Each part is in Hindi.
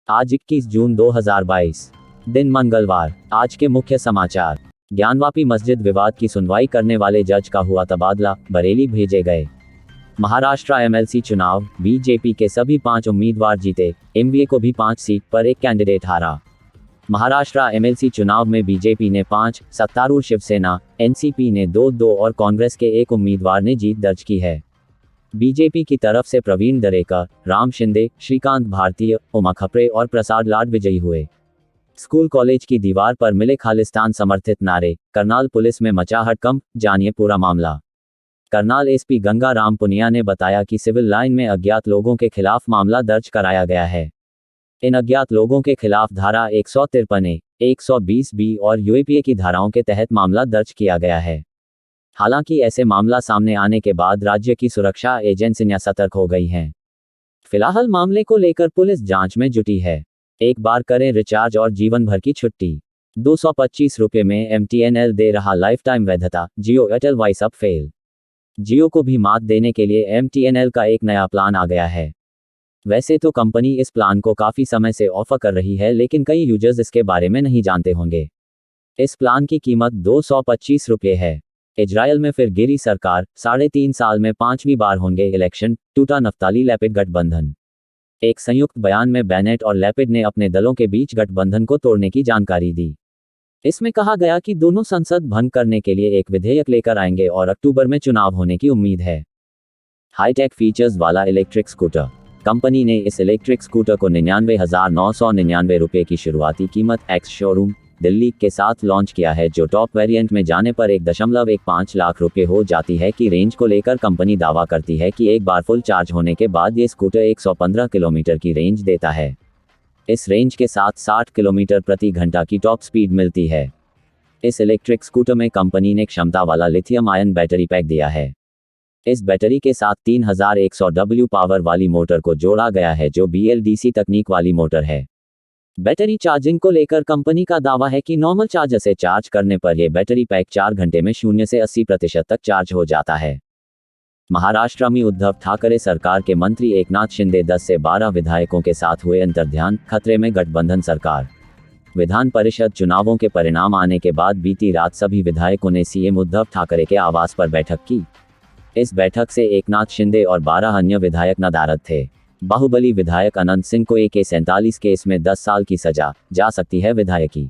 आज 21 जून 2022, दिन मंगलवार। आज के मुख्य समाचार। ज्ञानवापी मस्जिद विवाद की सुनवाई करने वाले जज का हुआ तबादला, बरेली भेजे गए। महाराष्ट्र एमएलसी चुनाव, बीजेपी के सभी 5 उम्मीदवार जीते, एमवीए को भी 5 सीट पर एक कैंडिडेट हारा। महाराष्ट्र एमएलसी चुनाव में बीजेपी ने 5, सत्तारूढ़ शिवसेना, एनसीपी ने 2 और कांग्रेस के एक उम्मीदवार ने जीत दर्ज की है। बीजेपी की तरफ से प्रवीण दरेकर, राम शिंदे, श्रीकांत भारतीय, उमा खपरे और प्रसाद लाड विजयी हुए। स्कूल कॉलेज की दीवार पर मिले खालिस्तान समर्थित नारे, करनाल पुलिस में मचा हड़कंप, जानिए पूरा मामला। करनाल एसपी गंगा राम पुनिया ने बताया कि सिविल लाइन में अज्ञात लोगों के खिलाफ मामला दर्ज कराया गया है। इन अज्ञात लोगों के खिलाफ धारा 153A, 120B और यूएपीए की धाराओं के तहत मामला दर्ज किया गया है। हालांकि ऐसे मामला सामने आने के बाद राज्य की सुरक्षा एजेंसियां सतर्क हो गई हैं। फिलहाल मामले को लेकर पुलिस जांच में जुटी है। एक बार करें रिचार्ज और जीवन भर की छुट्टी। 225 रुपये में एमटीएनएल दे रहा लाइफ टाइम वैधता, जियो एयरटेल वॉइस अब फेल। जियो को भी मात देने के लिए एमटीएनएल का एक नया प्लान आ गया है। वैसे तो कंपनी इस प्लान को काफ़ी समय से ऑफर कर रही है, लेकिन कई यूजर्स इसके बारे में नहीं जानते होंगे। इस प्लान की कीमत 225 रुपये है। इजरायल में फिर गिरी सरकार, 3.5 साल में 5वीं बार होंगे इलेक्शन, टूटा नफ्ताली लेपिड गठबंधन। एक संयुक्त बयान में बेनेट और लेपिड ने अपने दलों के बीच गठबंधन को तोड़ने की जानकारी दी। इसमें कहा गया कि दोनों संसद भंग करने के लिए एक विधेयक लेकर आएंगे और अक्टूबर में चुनाव होने की उम्मीद है। हाईटेक फीचर्स वाला इलेक्ट्रिक स्कूटर। कंपनी ने इस इलेक्ट्रिक स्कूटर को 99,999 रुपये की शुरुआती कीमत एक्स शोरूम दिल्ली के साथ लॉन्च किया है, जो टॉप वेरिएंट में जाने पर 1.15 लाख रुपये हो जाती है। की रेंज को लेकर कंपनी दावा करती है कि एक बार फुल चार्ज होने के बाद ये स्कूटर 115 किलोमीटर की रेंज देता है। इस रेंज के साथ 60 किलोमीटर प्रति घंटा की टॉप स्पीड मिलती है। इस इलेक्ट्रिक स्कूटर में कंपनी ने क्षमता वाला लिथियम आयन बैटरी पैक दिया है। इस बैटरी के साथ 3100 W पावर वाली मोटर को जोड़ा गया है, जो BLDC तकनीक वाली मोटर है। बैटरी चार्जिंग को लेकर कंपनी का दावा है कि नॉर्मल चार्जर से चार्ज करने पर यह बैटरी पैक 4 घंटे में 0 से 80% तक चार्ज हो जाता है। महाराष्ट्र में उद्धव ठाकरे सरकार के मंत्री एकनाथ शिंदे 10 से 12 विधायकों के साथ हुए अंतर्ध्यान, खतरे में गठबंधन सरकार। विधान परिषद चुनावों के परिणाम आने के बाद बीती रात सभी विधायकों ने सीएम उद्धव ठाकरे के आवास पर बैठक की। इस बैठक से एकनाथ शिंदे और 12 अन्य विधायक नदारद थे। बाहुबली विधायक अनंत सिंह को AK-47 केस में 10 साल की सजा, जा सकती है विधायकी।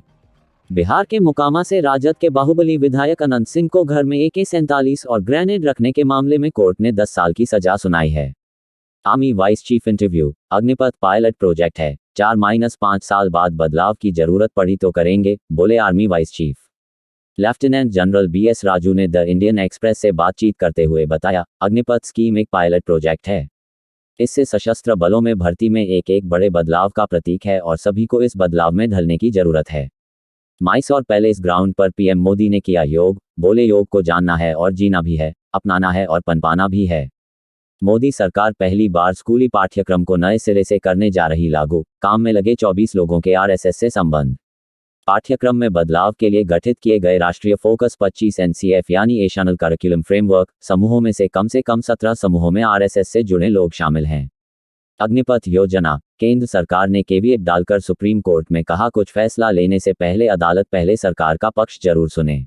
बिहार के मोकामा से राजद के बाहुबली विधायक अनंत सिंह को घर में AK-47 और ग्रेनेड रखने के मामले में कोर्ट ने 10 साल की सजा सुनाई है। Army vice chief interview. Agnipath pilot project है, 4-5 साल बाद बदलाव की जरूरत पड़ी तो करेंगे, बोले army vice chief. Lieutenant general BS Raju ने द इंडियन एक्सप्रेस से बातचीत करते हुए बताया, अग्निपथ स्कीम एक पायलट प्रोजेक्ट है। इससे सशस्त्र बलों में भर्ती में एक बड़े बदलाव का प्रतीक है और सभी को इस बदलाव में ढलने की जरूरत है। माइसौर पैलेस ग्राउंड पर PM मोदी ने किया योग, बोले योग को जानना है और जीना भी है, अपनाना है और पनपाना भी है। मोदी सरकार पहली बार स्कूली पाठ्यक्रम को नए सिरे से करने जा रही लागू, काम में लगे 24 लोगों के RSS से संबंध। पाठ्यक्रम में बदलाव के लिए गठित किए गए राष्ट्रीय फोकस 25 NCF यानी नेशनल करिकुलम फ्रेमवर्क समूहों में से कम 17 समूहों में RSS से जुड़े लोग शामिल हैं। अग्निपथ योजना। केंद्र सरकार ने कैविएट डालकर सुप्रीम कोर्ट में कहा, कुछ फैसला लेने से पहले अदालत पहले सरकार का पक्ष जरूर सुने।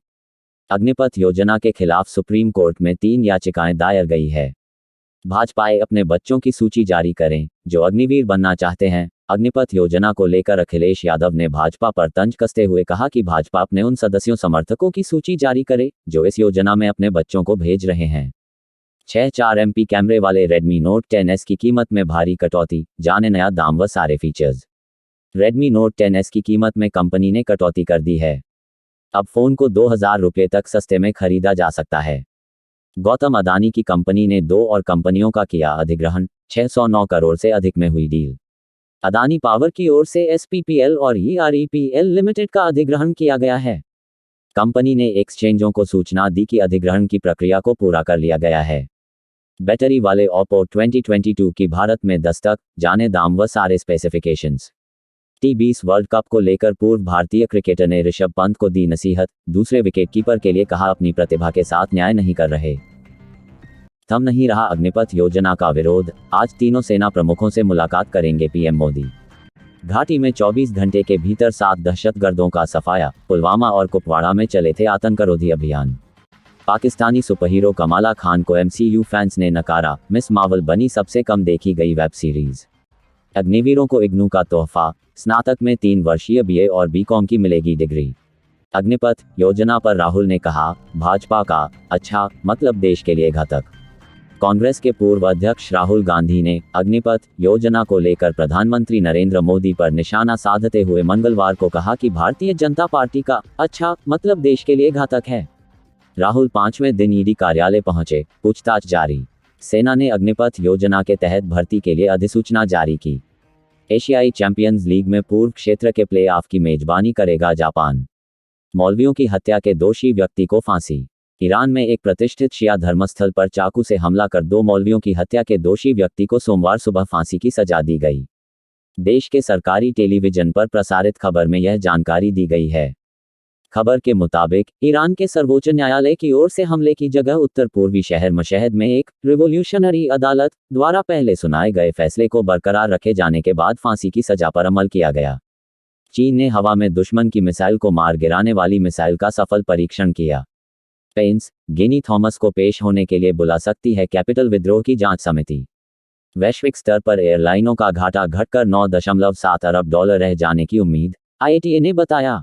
अग्निपथ योजना के खिलाफ सुप्रीम कोर्ट में 3 याचिकाएं दायर गई है। भाजपाए अपने बच्चों की सूची जारी करें, जो अग्निवीर बनना चाहते हैं। अग्निपथ योजना को लेकर अखिलेश यादव ने भाजपा पर तंज कसते हुए कहा कि भाजपा अपने उन सदस्यों समर्थकों की सूची जारी करे, जो इस योजना में अपने बच्चों को भेज रहे हैं। 6-4 MP कैमरे वाले Redmi Note 10S की कीमत में भारी कटौती, जाने नया दाम व सारे फीचर्स। Redmi Note 10S की कीमत में कंपनी ने कटौती कर दी है। अब फोन को 2000 रुपये तक सस्ते में खरीदा जा सकता है। गौतम अदानी की कंपनी ने 2 और कंपनियों का किया अधिग्रहण, 609 करोड़ से अधिक में हुई डील। अदानी पावर की ओर से SPPL और EREPL लिमिटेड का अधिग्रहण किया गया है। कंपनी ने एक्सचेंजों को सूचना दी कि अधिग्रहण की प्रक्रिया को पूरा कर लिया गया है। बैटरी वाले Oppo 2022 की भारत में दस्तक, जाने दाम व सारे स्पेसिफिकेशंस। T20 वर्ल्ड कप को लेकर पूर्व भारतीय क्रिकेटर ने ऋषभ पंत को दी नसीहत, दूसरे विकेटकीपर के लिए कहा अपनी प्रतिभा के साथ न्याय नहीं कर रहे। थम नहीं रहा अग्निपथ योजना का विरोध, आज तीनों सेना प्रमुखों से मुलाकात करेंगे PM मोदी। घाटी में 24 घंटे के भीतर 7 दहशतगर्दों का सफाया। पुलवामा और कुपवाड़ा में चले थे आतंकरोधी अभियान। पाकिस्तानी सुपरहीरो कमाला खान को MCU फैंस ने नकारा। मिस मार्वल बनी सबसे कम देखी गई वेब सीरीज। अग्निवीरों को इग्नू का तोहफा। स्नातक में 3 वर्षीय BA और BCom की मिलेगी डिग्री। अग्निपथ योजना पर राहुल ने कहा, भाजपा का अच्छा मतलब देश के लिए घातक। कांग्रेस के पूर्व अध्यक्ष राहुल गांधी ने अग्निपथ योजना को लेकर प्रधानमंत्री नरेंद्र मोदी पर निशाना साधते हुए मंगलवार को कहा कि भारतीय जनता पार्टी का अच्छा मतलब देश के लिए घातक है। राहुल 5वें दिन ED कार्यालय पहुंचे, पूछताछ जारी। सेना ने अग्निपथ योजना के तहत भर्ती के लिए अधिसूचना जारी की। एशियाई चैंपियंस लीग में पूर्व क्षेत्र के प्ले-ऑफ की मेजबानी करेगा जापान। मौलवियों की हत्या के दोषी व्यक्ति को फांसी। ईरान में एक प्रतिष्ठित शिया धर्मस्थल पर चाकू से हमला कर 2 मौलवियों की हत्या के दोषी व्यक्ति को सोमवार सुबह फांसी की सजा दी गई। देश के सरकारी टेलीविजन पर प्रसारित खबर में यह जानकारी दी गई है। खबर के मुताबिक ईरान के सर्वोच्च न्यायालय की ओर से हमले की जगह उत्तर पूर्वी शहर मशहद में एक रिवोल्यूशनरी अदालत द्वारा पहले सुनाए गए फैसले को बरकरार रखे जाने के बाद फांसी की सजा पर अमल किया गया। चीन ने हवा में दुश्मन की मिसाइल को मार गिराने वाली मिसाइल का सफल परीक्षण किया। पेंस गिनी थॉमस को पेश होने के लिए बुला सकती है कैपिटल विद्रोह की जांच समिति। वैश्विक स्तर पर एयरलाइनों का घाटा घटकर $9.7 अरब रह जाने की उम्मीद, IATA ने बताया।